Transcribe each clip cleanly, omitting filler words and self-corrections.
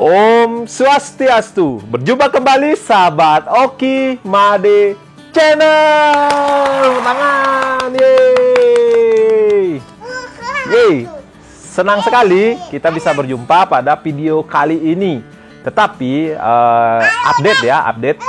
Om Swastiastu. Berjumpa kembali sahabat Oki Made Channel. Tangan, yeay. Yeay. Senang sekali kita bisa berjumpa pada video kali ini. Tetapi update.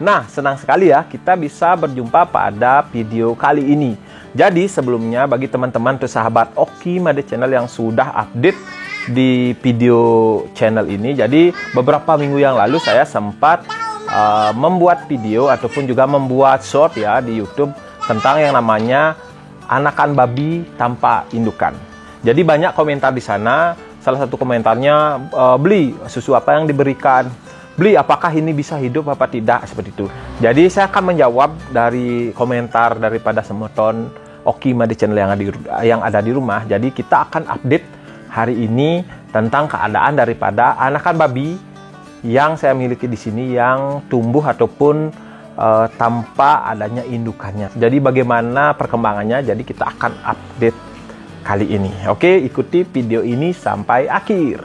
Nah, senang sekali ya kita bisa berjumpa pada video kali ini. Jadi sebelumnya bagi teman-teman atau sahabat Oki Made Channel yang sudah update di video channel ini, jadi beberapa minggu yang lalu saya sempat membuat video ataupun juga membuat short ya di YouTube tentang yang namanya anakan babi tanpa indukan. Jadi banyak komentar di sana. Salah satu komentarnya, beli susu apa yang diberikan, beli apakah ini bisa hidup apa tidak, seperti itu. Jadi saya akan menjawab dari komentar daripada semeton Oki Made Channel yang ada di rumah. Jadi kita akan update hari ini tentang keadaan daripada anakan babi yang saya miliki di sini yang tumbuh ataupun tanpa adanya indukannya. Jadi bagaimana perkembangannya? Jadi kita akan update kali ini. Oke, ikuti video ini sampai akhir.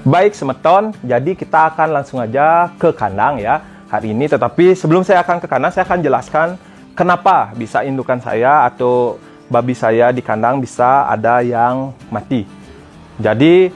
Baik semeton, jadi kita akan langsung aja ke kandang ya hari ini. Tetapi sebelum saya akan ke kandang, saya akan jelaskan kenapa bisa indukan saya atau babi saya di kandang bisa ada yang mati. Jadi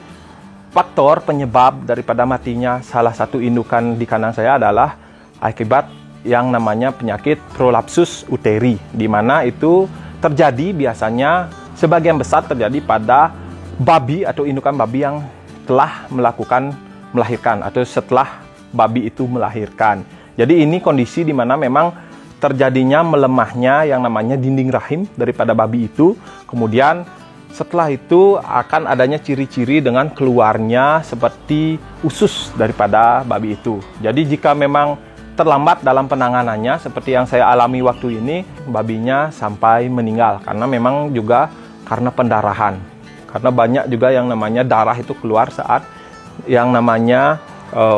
faktor penyebab daripada matinya salah satu indukan di kandang saya adalah akibat yang namanya penyakit prolapsus uteri, di mana itu terjadi biasanya sebagian besar terjadi pada babi atau indukan babi yang telah melahirkan atau setelah babi itu melahirkan. Jadi ini kondisi di mana memang terjadinya melemahnya yang namanya dinding rahim daripada babi itu. Kemudian setelah itu akan adanya ciri-ciri dengan keluarnya seperti usus daripada babi itu. Jadi jika memang terlambat dalam penanganannya seperti yang saya alami waktu ini, babinya sampai meninggal karena memang juga karena pendarahan. Karena banyak juga yang namanya darah itu keluar saat yang namanya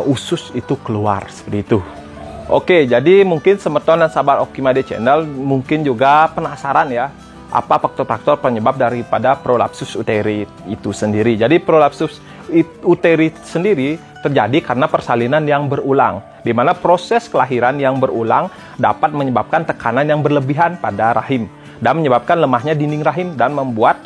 usus itu keluar, seperti itu. Oke, jadi mungkin semeton dan sahabat Oki Made Channel mungkin juga penasaran ya, apa faktor-faktor penyebab daripada prolapsus uteri itu sendiri. Jadi prolapsus uteri sendiri terjadi karena persalinan yang berulang, di mana proses kelahiran yang berulang dapat menyebabkan tekanan yang berlebihan pada rahim dan menyebabkan lemahnya dinding rahim dan membuat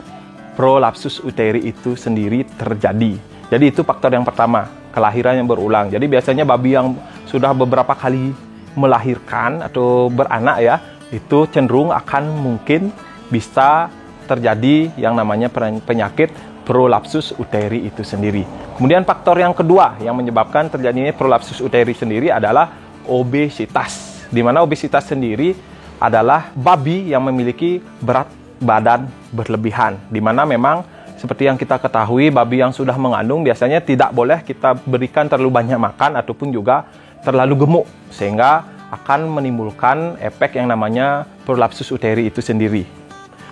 prolapsus uteri itu sendiri terjadi. Jadi itu faktor yang pertama, kelahiran yang berulang. Jadi biasanya babi yang sudah beberapa kali melahirkan atau beranak ya, itu cenderung akan mungkin bisa terjadi yang namanya penyakit prolapsus uteri itu sendiri. Kemudian faktor yang kedua yang menyebabkan terjadinya prolapsus uteri sendiri adalah obesitas. Di mana obesitas sendiri adalah babi yang memiliki berat badan berlebihan. Di mana memang seperti yang kita ketahui, babi yang sudah mengandung biasanya tidak boleh kita berikan terlalu banyak makan ataupun juga terlalu gemuk, sehingga akan menimbulkan efek yang namanya prolapsus uteri itu sendiri.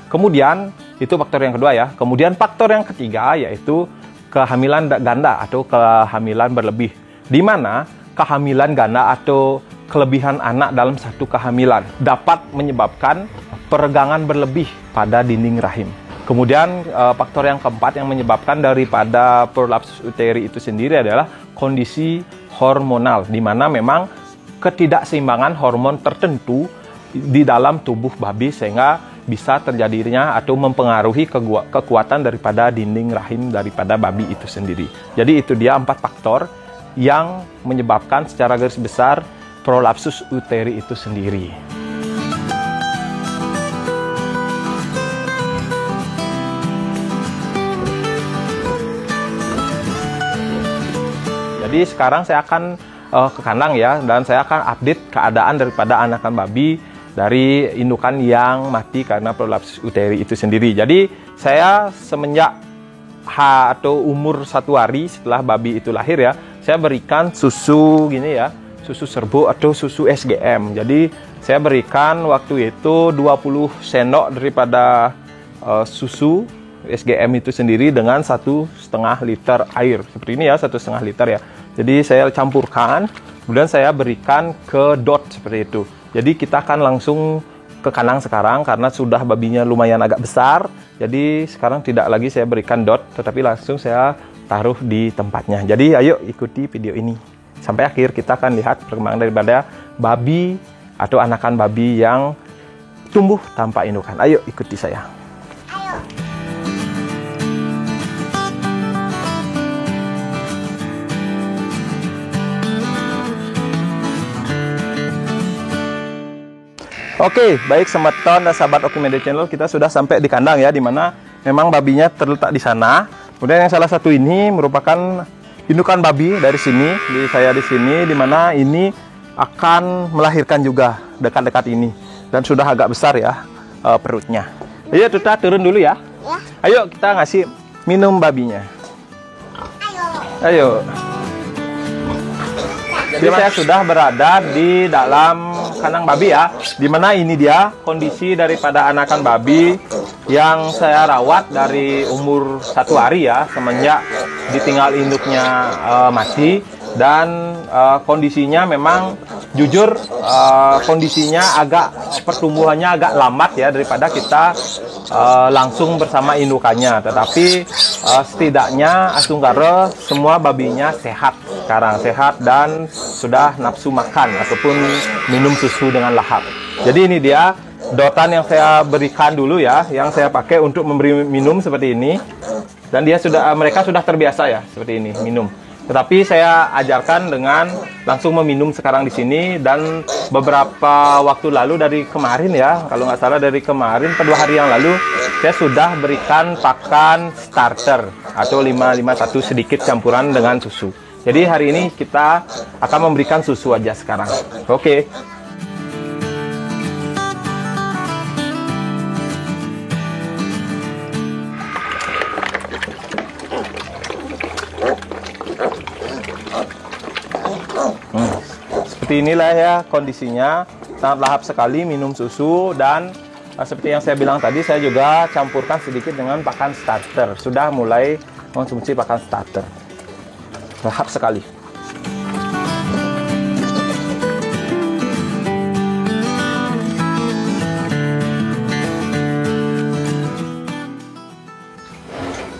Kemudian itu faktor yang kedua ya. Kemudian faktor yang ketiga yaitu kehamilan ganda atau kehamilan berlebih, di mana kehamilan ganda atau kelebihan anak dalam satu kehamilan dapat menyebabkan peregangan berlebih pada dinding rahim. Kemudian faktor yang keempat yang menyebabkan daripada prolapsus uteri itu sendiri adalah kondisi hormonal, di mana memang ketidakseimbangan hormon tertentu di dalam tubuh babi sehingga bisa terjadinya atau mempengaruhi kekuatan daripada dinding rahim daripada babi itu sendiri. Jadi itu dia 4 faktor yang menyebabkan secara garis besar prolapsus uteri itu sendiri. Jadi sekarang saya akan ke kandang ya, dan saya akan update keadaan daripada anakan babi dari indukan yang mati karena prolapsus uteri itu sendiri. Jadi saya semenjak atau umur 1 hari setelah babi itu lahir ya, saya berikan susu gini ya, susu serbuk atau susu SGM. Jadi saya berikan waktu itu 20 sendok daripada susu SGM itu sendiri dengan 1,5 liter air. Seperti ini ya, 1,5 liter ya. Jadi saya campurkan, kemudian saya berikan ke dot seperti itu. Jadi kita akan langsung ke kandang sekarang karena sudah babinya lumayan agak besar. Jadi sekarang tidak lagi saya berikan dot, tetapi langsung saya taruh di tempatnya. Jadi ayo ikuti video ini sampai akhir, kita akan lihat perkembangan daripada babi atau anakan babi yang tumbuh tanpa indukan. Ayo ikuti saya. Oke, baik semeton dan sahabat Okimedia Channel, kita sudah sampai di kandang ya, dimana memang babinya terletak di sana. Kemudian yang salah satu ini merupakan indukan babi dari sini, saya di sini, dimana ini akan melahirkan juga dekat-dekat ini, dan sudah agak besar ya perutnya. Ayo Tuta turun dulu ya. Ayo kita ngasih minum babinya. Ayo. Jadi saya sudah berada di dalam kandang babi ya, dimana ini dia kondisi daripada anakan babi yang saya rawat dari umur 1 hari ya, semenjak ditinggal induknya mati. Dan kondisinya memang jujur kondisinya agak, pertumbuhannya agak lambat ya daripada kita langsung bersama indukannya. Tetapi setidaknya Asungkara semua babinya sehat sekarang, sehat dan sudah nafsu makan ataupun minum susu dengan lahap. Jadi ini dia dotan yang saya berikan dulu ya, yang saya pakai untuk memberi minum seperti ini. Dan dia sudah, mereka sudah terbiasa ya seperti ini minum. Tetapi saya ajarkan dengan langsung meminum sekarang di sini, dan beberapa waktu lalu dari kemarin ya, kalau nggak salah dari kemarin atau 2 hari yang lalu, saya sudah berikan pakan starter atau 551 sedikit campuran dengan susu. Jadi hari ini kita akan memberikan susu aja sekarang. Oke. Seperti inilah ya kondisinya, sangat lahap sekali minum susu. Dan seperti yang saya bilang tadi, saya juga campurkan sedikit dengan pakan starter. Sudah mulai konsumsi pakan starter, lahap sekali.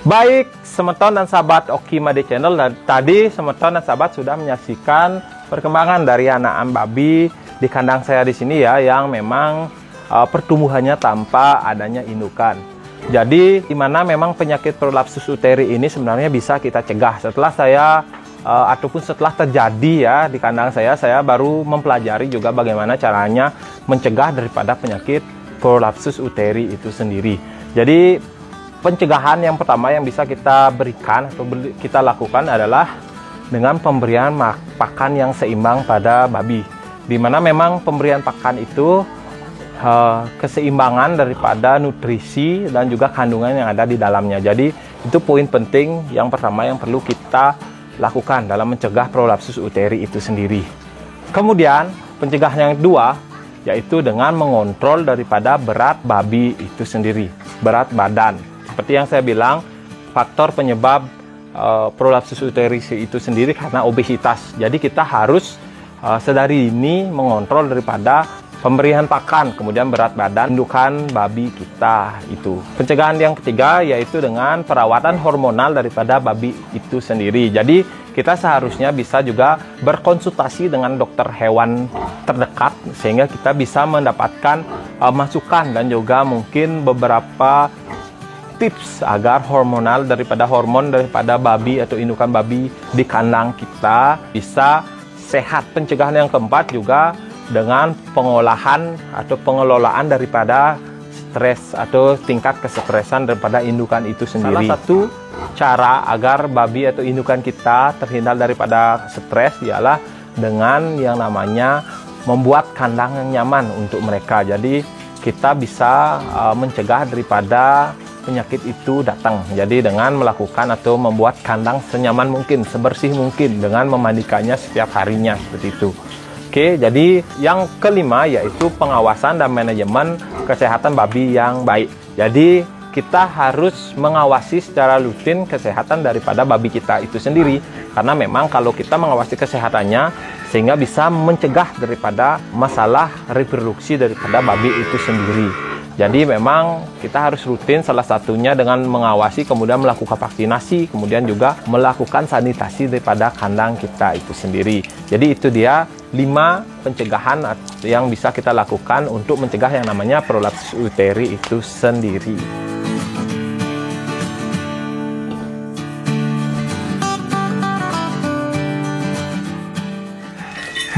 Baik semeton dan sahabat Okimedia Channel, dan tadi semeton dan sahabat sudah menyaksikan perkembangan dari anakan babi di kandang saya di sini ya, yang memang pertumbuhannya tanpa adanya indukan. Jadi dimana memang penyakit prolapsus uteri ini sebenarnya bisa kita cegah. Setelah saya ataupun setelah terjadi ya di kandang saya baru mempelajari juga bagaimana caranya mencegah daripada penyakit prolapsus uteri itu sendiri. Jadi pencegahan yang pertama yang bisa kita berikan atau kita lakukan adalah dengan pemberian pakan yang seimbang pada babi, dimana memang pemberian pakan itu keseimbangan daripada nutrisi dan juga kandungan yang ada di dalamnya. Jadi itu poin penting yang pertama yang perlu kita lakukan dalam mencegah prolapsus uteri itu sendiri. Kemudian pencegahan yang kedua yaitu dengan mengontrol daripada berat babi itu sendiri, berat badan. Seperti yang saya bilang, faktor penyebab prolapsus uteri itu sendiri karena obesitas. Jadi kita harus sedari ini mengontrol daripada pemberian pakan, kemudian berat badan indukan babi kita itu. Pencegahan yang ketiga yaitu dengan perawatan hormonal daripada babi itu sendiri. Jadi kita seharusnya bisa juga berkonsultasi dengan dokter hewan terdekat sehingga kita bisa mendapatkan masukan dan juga mungkin beberapa tips agar hormon daripada babi atau indukan babi di kandang kita bisa sehat. Pencegahan yang keempat juga dengan pengolahan atau pengelolaan daripada stres atau tingkat kesetresan daripada indukan itu sendiri. Salah satu cara agar babi atau indukan kita terhindar daripada stres ialah dengan yang namanya membuat kandang yang nyaman untuk mereka. Jadi kita bisa mencegah daripada penyakit itu datang. Jadi dengan melakukan atau membuat kandang senyaman mungkin, sebersih mungkin, dengan memandikannya setiap harinya seperti itu. Oke, jadi yang kelima yaitu pengawasan dan manajemen kesehatan babi yang baik. Jadi kita harus mengawasi secara rutin kesehatan daripada babi kita itu sendiri. Karena memang kalau kita mengawasi kesehatannya, sehingga bisa mencegah daripada masalah reproduksi daripada babi itu sendiri. Jadi memang kita harus rutin, salah satunya dengan mengawasi, kemudian melakukan vaksinasi, kemudian juga melakukan sanitasi daripada kandang kita itu sendiri. Jadi itu dia 5 pencegahan yang bisa kita lakukan untuk mencegah yang namanya prolapsus uteri itu sendiri.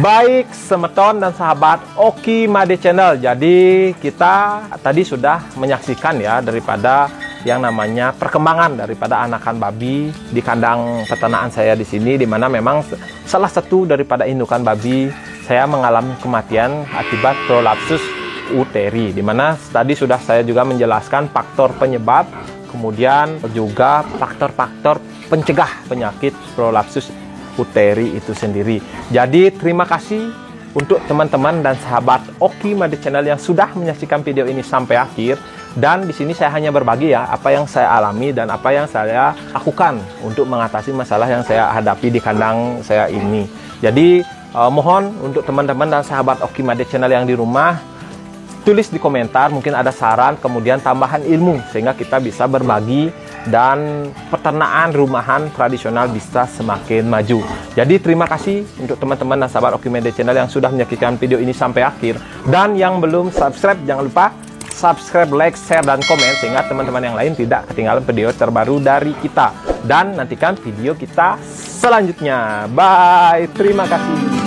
Baik semeton dan sahabat Oki Made Channel, jadi kita tadi sudah menyaksikan ya daripada yang namanya perkembangan daripada anakan babi di kandang peternakan saya di sini, di mana memang salah satu daripada indukan babi saya mengalami kematian akibat prolapsus uteri, di mana tadi sudah saya juga menjelaskan faktor penyebab, kemudian juga faktor-faktor pencegah penyakit prolapsus uteri itu sendiri. Jadi terima kasih untuk teman-teman dan sahabat Oki Made Channel yang sudah menyaksikan video ini sampai akhir. Dan di sini saya hanya berbagi ya apa yang saya alami dan apa yang saya lakukan untuk mengatasi masalah yang saya hadapi di kandang saya ini. Jadi mohon untuk teman-teman dan sahabat Oki Made Channel yang di rumah, tulis di komentar, mungkin ada saran, kemudian tambahan ilmu, sehingga kita bisa berbagi dan peternakan rumahan tradisional bisa semakin maju. Jadi terima kasih untuk teman-teman dan sahabat Oki Made Channel yang sudah menyaksikan video ini sampai akhir. Dan yang belum subscribe, jangan lupa subscribe, like, share, dan komen, sehingga teman-teman yang lain tidak ketinggalan video terbaru dari kita. Dan nantikan video kita selanjutnya. Bye, terima kasih.